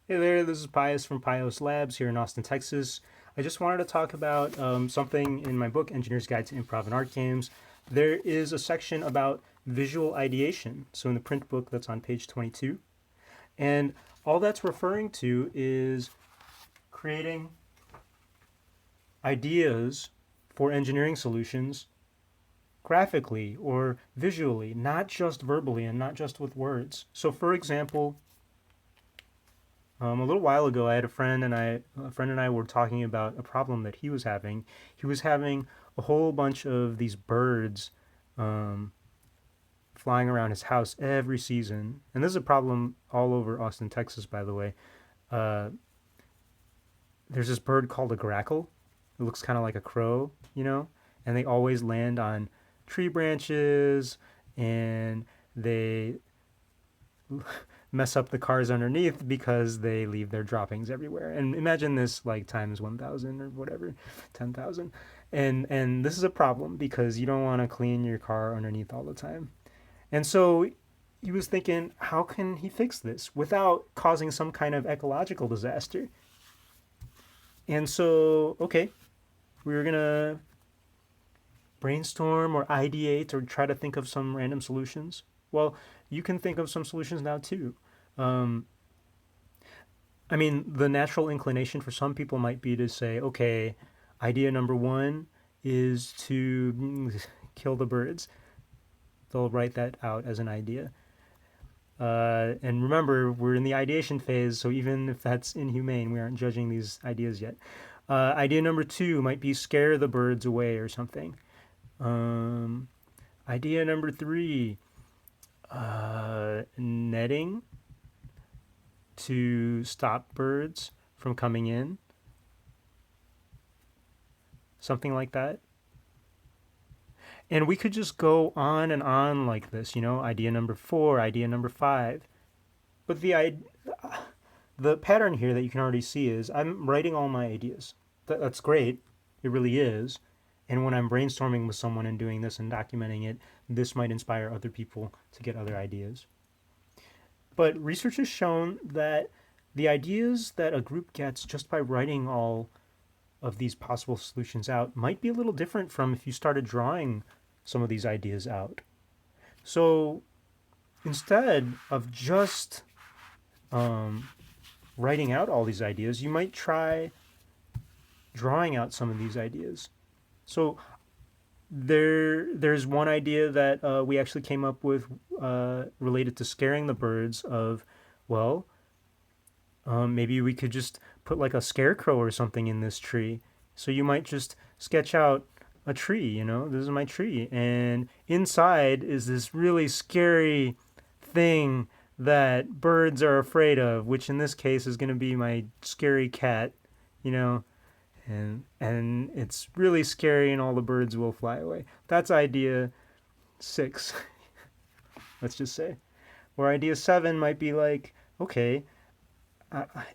Hey there, this is Pius from Pius Labs here in Austin, Texas. I just wanted to talk about something in my book, Engineer's Guide to Improv and Art Games. There is a section about visual ideation. So in the print book that's on page 22. And all that's referring to is creating ideas for engineering solutions graphically or visually, not just verbally and not just with words. So for example, a little while ago, I had a friend and I were talking about a problem that he was having. He was having a whole bunch of these birds um, flying around his house every season, and this is a problem all over Austin, Texas, by the way. Uh, there's this bird called a grackle. It looks kind of like a crow, and they always land on tree branches, and they mess up the cars underneath because they leave their droppings everywhere. And imagine this like times 1,000 or whatever, 10,000. And this is a problem because you don't want to clean your car underneath all the time. And so he was thinking, how can he fix this without causing some kind of ecological disaster? And so, okay, we were going to brainstorm or ideate or try to think of some random solutions. Well, you can think of some solutions now too. Um, I mean, the natural inclination for some people might be to say, okay, idea number one is to kill the birds. They'll write that out as an idea. And remember, we're in the ideation phase, so even if that's inhumane, we aren't judging these ideas yet. Idea number two might be scare the birds away or something. Um, Idea number three, netting to stop birds from coming in, something like that. And we could just go on and on like this, idea number four, idea number five. But the pattern here that you can already see is I'm writing all my ideas. That's great. It really is. And when I'm brainstorming with someone and doing this and documenting it, this might inspire other people to get other ideas. But research has shown that the ideas that a group gets just by writing all of these possible solutions out might be a little different from if you started drawing some of these ideas out. So instead of just writing out all these ideas, you might try drawing out some of these ideas. So there's one idea that we actually came up with related to scaring the birds of, well, maybe we could just put like a scarecrow or something in this tree. So you might just sketch out a tree, this is my tree. And inside is this really scary thing that birds are afraid of, which in this case is going to be my scary cat, you know, and it's really scary and all the birds will fly away. That's idea 6, let's just say. Or idea 7 might be like, okay,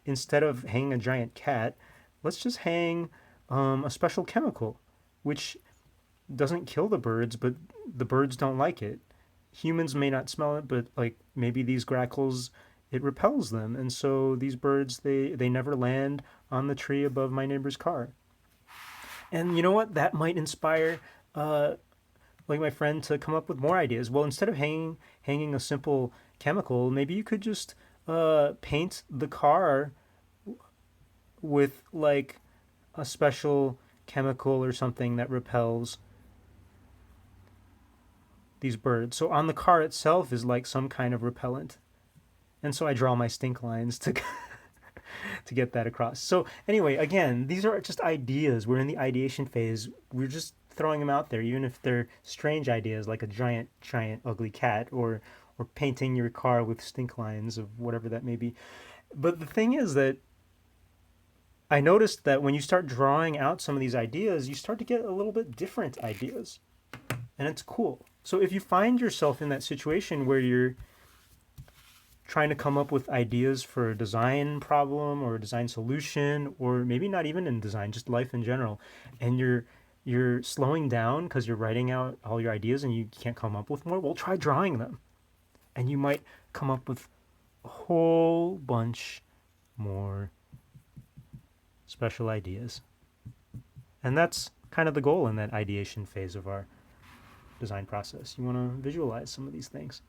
instead of hanging a giant cat, let's just hang a special chemical, which doesn't kill the birds, but the birds don't like it. Humans may not smell it, but like maybe these grackles, it repels them, and so these birds they never land on the tree above my neighbor's car. And you know what? That might inspire like my friend to come up with more ideas. Well, instead of hanging a simple chemical, maybe you could just paint the car with like a special chemical or something that repels these birds. So on the car itself is like some kind of repellent. And so I draw my stink lines to to get that across. So anyway, again, these are just ideas. We're in the ideation phase. We're just throwing them out there, even if they're strange ideas like a giant ugly cat or painting your car with stink lines of whatever that may be. But the thing is that I noticed that when you start drawing out some of these ideas, you start to get a little bit different ideas. And it's cool. So if you find yourself in that situation where you're trying to come up with ideas for a design problem or a design solution, or maybe not even in design, just life in general, and you're slowing down because you're writing out all your ideas and you can't come up with more, well, try drawing them. And you might come up with a whole bunch more special ideas. And that's kind of the goal in that ideation phase of our design process. You want to visualize some of these things.